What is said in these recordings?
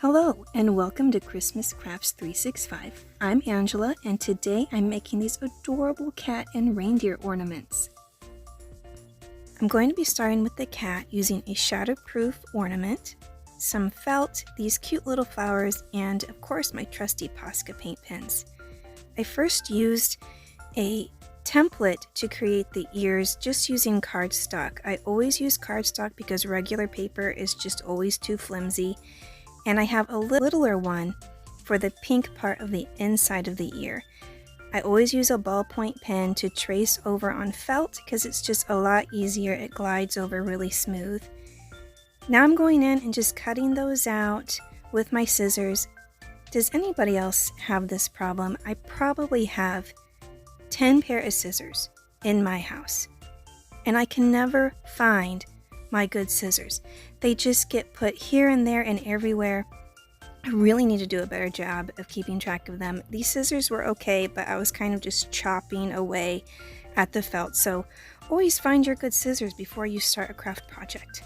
Hello and welcome to Christmas Crafts 365. I'm Angela and today I'm making these adorable cat and reindeer ornaments. I'm going to be starting with the cat using a shatterproof ornament, some felt, these cute little flowers, and of course my trusty POSCA paint pens. I first used a template to create the ears just using cardstock. I always use cardstock because regular paper is just always too flimsy. And I have a littler one for the pink part of the inside of the ear. I always use a ballpoint pen to trace over on felt because it's just a lot easier. It glides over really smooth. Now I'm going in and just cutting those out with my scissors. Does anybody else have this problem? I probably have 10 pair of scissors in my house, and I can never find my good scissors. They just get put here and there and everywhere. I really need to do a better job of keeping track of them. These scissors were okay, but I was kind of just chopping away at the felt. So always find your good scissors before you start a craft project.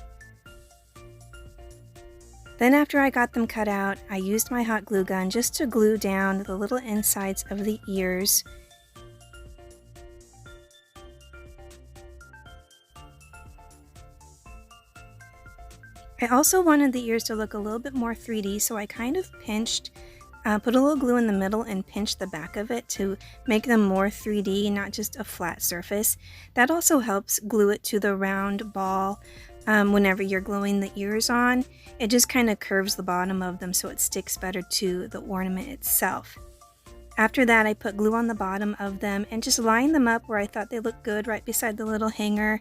Then after I got them cut out, I used my hot glue gun just to glue down the little insides of the ears. I also wanted the ears to look a little bit more 3D, so I kind of pinched, put a little glue in the middle and pinched the back of it to make them more 3D, not just a flat surface. That also helps glue it to the round ball whenever you're gluing the ears on. It just kind of curves the bottom of them so it sticks better to the ornament itself. After that, I put glue on the bottom of them and just lined them up where I thought they looked good right beside the little hanger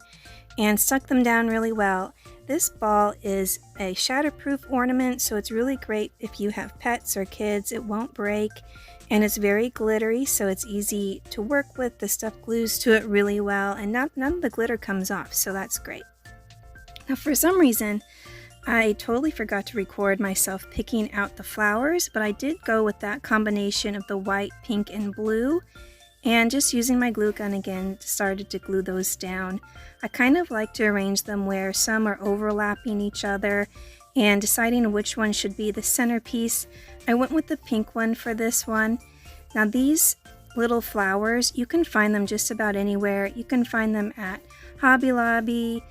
and stuck them down really well. This ball is a shatterproof ornament, so it's really great if you have pets or kids. It won't break, and it's very glittery, so it's easy to work with. The stuff glues to it really well, and none of the glitter comes off, so that's great. Now, for some reason, I totally forgot to record myself picking out the flowers, but I did go with that combination of the white, pink, and blue, and just using my glue gun again, started to glue those down. I kind of like to arrange them where some are overlapping each other and deciding which one should be the centerpiece. I went with the pink one for this one. Now these little flowers, you can find them just about anywhere. You can find them at Hobby Lobby,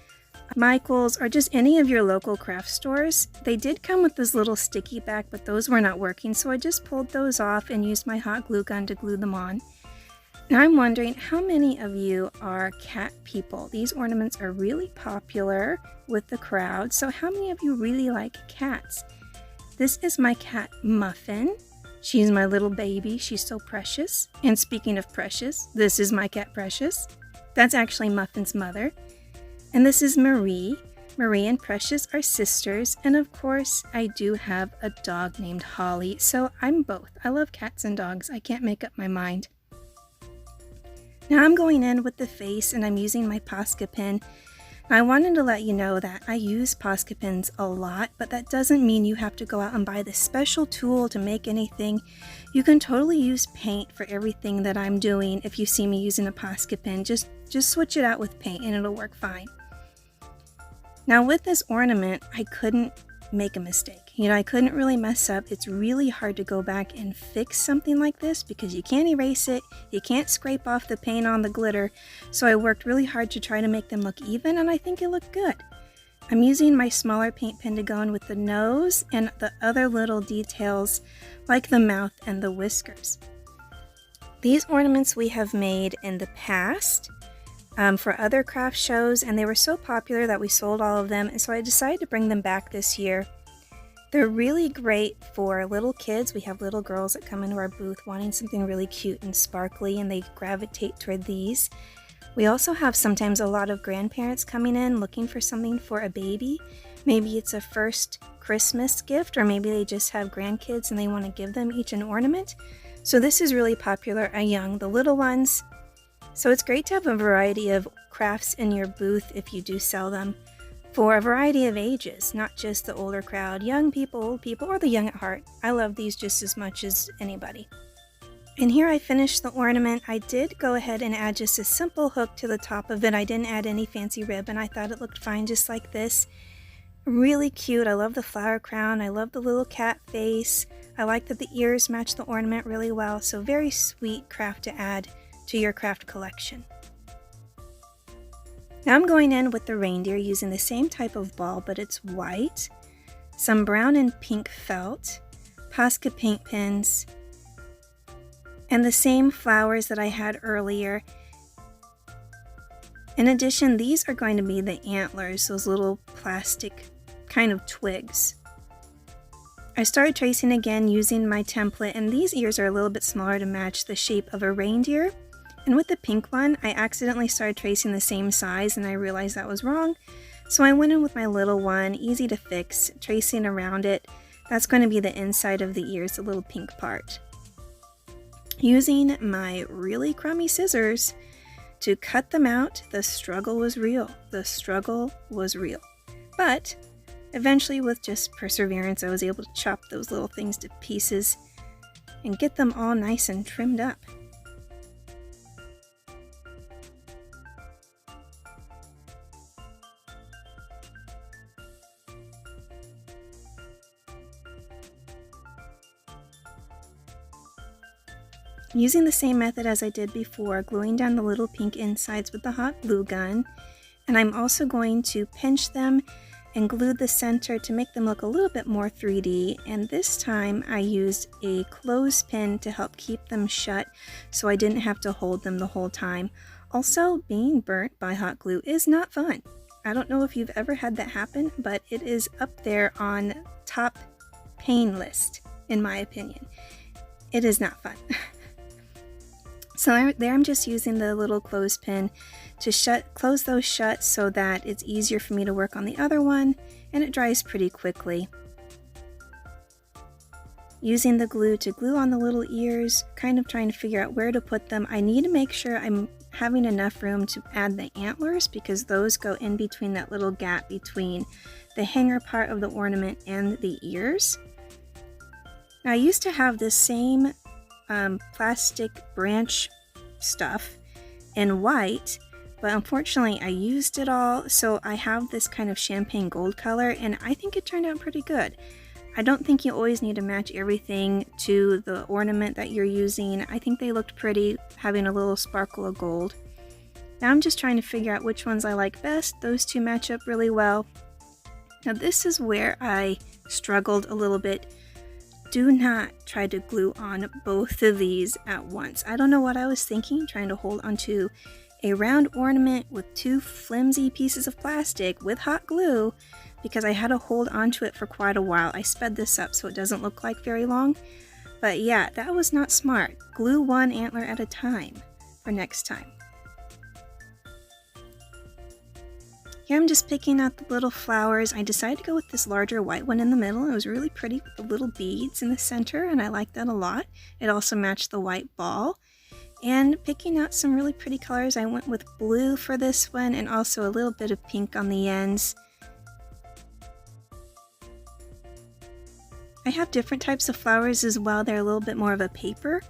Michael's, or just any of your local craft stores. They did come with this little sticky back, but those were not working, so I just pulled those off and used my hot glue gun to glue them on. Now I'm wondering how many of you are cat people. These ornaments are really popular with the crowd, so how many of you really like cats? This is my cat Muffin. She's my little baby. She's so precious. And speaking of precious, this is my cat Precious. That's actually Muffin's mother. And this is Marie. Marie and Precious are sisters, and of course I do have a dog named Holly, so I'm both. I love cats and dogs. I can't make up my mind. Now I'm going in with the face and I'm using my POSCA pen. I wanted to let you know that I use POSCA pens a lot, but that doesn't mean you have to go out and buy this special tool to make anything. You can totally use paint for everything that I'm doing. If you see me using a POSCA pen, just switch it out with paint and it'll work fine. Now with this ornament, I couldn't make a mistake. I couldn't really mess up. It's really hard to go back and fix something like this because you can't erase it, you can't scrape off the paint on the glitter, so I worked really hard to try to make them look even, and I think it looked good. I'm using my smaller paint pen to go in with the nose and the other little details like the mouth and the whiskers. These ornaments we have made in the past for other craft shows, and they were so popular that we sold all of them, and so I decided to bring them back this year. They're really great for little kids. We have little girls that come into our booth wanting something really cute and sparkly, and they gravitate toward these. We also have sometimes a lot of grandparents coming in looking for something for a baby. Maybe it's a first Christmas gift, or maybe they just have grandkids and they want to give them each an ornament. So this is really popular among the little ones. So it's great to have a variety of crafts in your booth if you do sell them, for a variety of ages, not just the older crowd, young people, old people, or the young at heart. I love these just as much as anybody. And here I finished the ornament. I did go ahead and add just a simple hook to the top of it. I didn't add any fancy ribbon. I thought it looked fine just like this. Really cute. I love the flower crown. I love the little cat face. I like that the ears match the ornament really well, so very sweet craft to add to your craft collection. Now I'm going in with the reindeer using the same type of ball, but it's white, some brown and pink felt, POSCA paint pens, and the same flowers that I had earlier. In addition, these are going to be the antlers, those little plastic kind of twigs. I started tracing again using my template, and these ears are a little bit smaller to match the shape of a reindeer. And with the pink one, I accidentally started tracing the same size and I realized that was wrong. So I went in with my little one, easy to fix, tracing around it. That's going to be the inside of the ears, the little pink part. Using my really crummy scissors to cut them out, the struggle was real. The struggle was real. But eventually, with just perseverance, I was able to chop those little things to pieces and get them all nice and trimmed up. Using the same method as I did before, gluing down the little pink insides with the hot glue gun, and I'm also going to pinch them and glue the center to make them look a little bit more 3D, and this time I used a clothespin to help keep them shut so I didn't have to hold them the whole time. Also, being burnt by hot glue is not fun. I don't know if you've ever had that happen, but it is up there on top pain list, in my opinion. It is not fun. So there I'm just using the little clothespin to close those shut so that it's easier for me to work on the other one, and it dries pretty quickly. Using the glue to glue on the little ears, kind of trying to figure out where to put them. I need to make sure I'm having enough room to add the antlers because those go in between that little gap between the hanger part of the ornament and the ears. Now I used to have this same plastic branch stuff in white, but unfortunately I used it all, so I have this kind of champagne gold color, and I think it turned out pretty good. I don't think you always need to match everything to the ornament that you're using. I think they looked pretty, having a little sparkle of gold. Now I'm just trying to figure out which ones I like best. Those two match up really well. Now this is where I struggled a little bit. Do not try to glue on both of these at once. I don't know what I was thinking, trying to hold onto a round ornament with two flimsy pieces of plastic with hot glue, because I had to hold onto it for quite a while. I sped this up so it doesn't look like very long. But yeah, that was not smart. Glue one antler at a time for next time. Here I'm just picking out the little flowers. I decided to go with this larger white one in the middle. It was really pretty with the little beads in the center, and I like that a lot. It also matched the white ball. And picking out some really pretty colors, I went with blue for this one and also a little bit of pink on the ends. I have different types of flowers as well. They're a little bit more of a paper,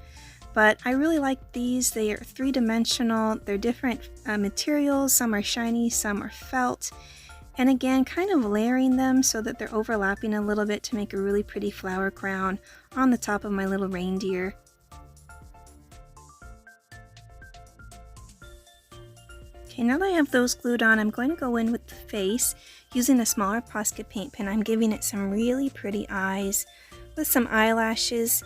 but I really like these. They are three-dimensional. They're different materials. Some are shiny, some are felt. And again, kind of layering them so that they're overlapping a little bit to make a really pretty flower crown on the top of my little reindeer. Okay, now that I have those glued on, I'm going to go in with the face using a smaller POSCA paint pen. I'm giving it some really pretty eyes with some eyelashes,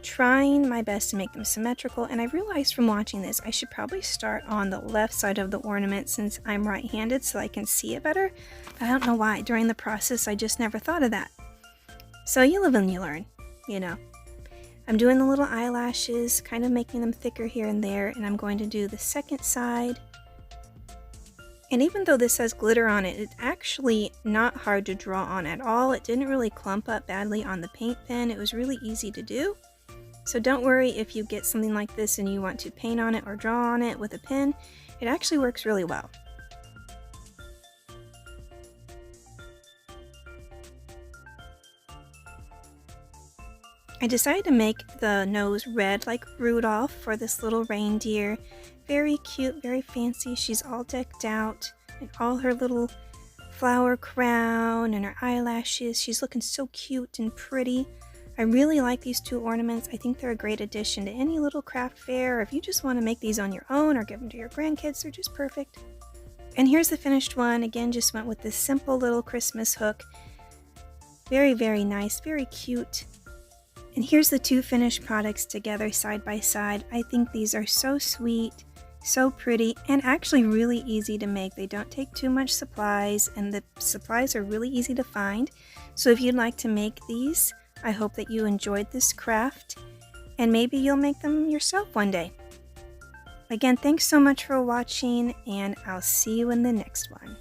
trying my best to make them symmetrical. And I realized from watching this, I should probably start on the left side of the ornament since I'm right-handed so I can see it better. But I don't know why. During the process, I just never thought of that. So you live and you learn, you know. I'm doing the little eyelashes, kind of making them thicker here and there, and I'm going to do the second side. And even though this has glitter on it, it's actually not hard to draw on at all. It didn't really clump up badly on the paint pen. It was really easy to do. So don't worry if you get something like this and you want to paint on it or draw on it with a pen. It actually works really well. I decided to make the nose red like Rudolph for this little reindeer. Very cute, very fancy. She's all decked out in all her little flower crown and her eyelashes. She's looking so cute and pretty. I really like these two ornaments. I think they're a great addition to any little craft fair. If you just want to make these on your own or give them to your grandkids, they're just perfect. And here's the finished one. Again, just went with this simple little Christmas hook. Very, very nice, very cute. And here's the two finished products together side by side. I think these are so sweet, so pretty, and actually really easy to make. They don't take too much supplies, and the supplies are really easy to find. So if you'd like to make these, I hope that you enjoyed this craft, and maybe you'll make them yourself one day. Again, thanks so much for watching, and I'll see you in the next one.